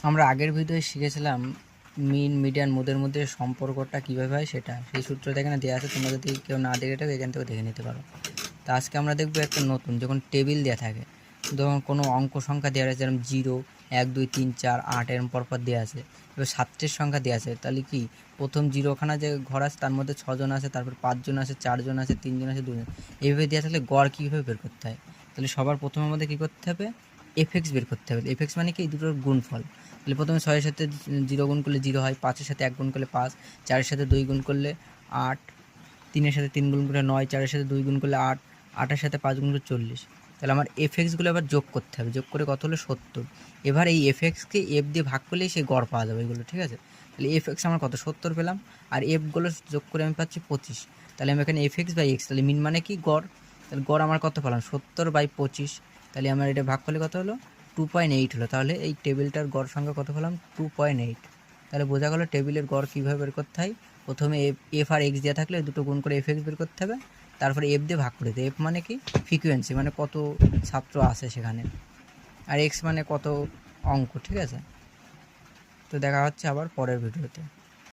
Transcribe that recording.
আমরা আগের ভিডিওয়ে শিখেছিলাম মিন মিডিয়ান মোদের মধ্যে সম্পর্কটা কীভাবে হয় সেটা, সেই সূত্রটা এখানে দেওয়া আছে। তোমরা যদি কেউ না দেখে থাকো এখান থেকে দেখে নিতে পারো। তো আজকে আমরা দেখবো একটা নতুন, যখন টেবিল দেওয়া থাকে, যখন কোনো অঙ্ক সংখ্যা দেওয়া আছে যেরকম 0, 1, 2, 3, 4, 8 এরম পরপর দেওয়া আছে, এবার 7টের সংখ্যা দেওয়া আছে, তাহলে কি প্রথম 0খানা যে ঘর আছে তার মধ্যে 6 জন আছে, তারপর 5 জন আছে, 4 জন আছে, 3 জন আছে, 2 জন, এইভাবে দেওয়া থাকলে গড় কীভাবে বের করতে হয়? তাহলে সবার প্রথমে আমাদের কী করতে হবে? এফএক্স বের করতে হবে। এফএক্স মানে কি? এই দুটোর গুণফল। তাহলে প্রথমে 6-এর সাথে 0 গুণ করলে 0 হয়, 5-এর সাথে 1 গুণ করলে 5, 4-এর সাথে 2 গুণ করলে 8, 3-এর সাথে 3 গুণ করলে 9, 4-এর সাথে 2 গুণ করলে 8, 8-এর সাথে 5 গুণ করলে 40। তাহলে আমার এফএক্সগুলো এবার যোগ করতে হবে, যোগ করে কত হলো? 70। এবার এই এফএক্সকে এফ দিয়ে ভাগ করলেই সেই গড় পাওয়া যাবে এগুলো, ঠিক আছে? তাহলে এফএক্স আমার কত? 70 পেলাম, আর এফগুলো যোগ করে আমি পাচ্ছি 25। তাহলে আমি এখানে এফএক্স বাই এক্স, তাহলে মিন মানে কি? গড়। তাহলে গড় আমার কত পেলাম? 70/25। তাহলে আমার এটা ভাগ করলে কত হলো? 2.8 হলো। তাহলে এই টেবিলটার গড় সংখ্যা কত পেলাম? 2.8। তাহলে বোঝা গেল টেবিলের গড় কীভাবে বের করতে হয়। প্রথমে এফ আর এক্স দেওয়া থাকলে দুটো গুণ করে এফএক্স বের করতে হবে, তারপরে এফ দিয়ে ভাগ করে দিতে। এফ মানে কি? ফ্রিকোয়েন্সি, মানে কত ছাত্র আছে সেখানে, আর এক্স মানে কত অঙ্ক, ঠিক আছে? তো দেখা হচ্ছে আবার পরের ভিডিওতে।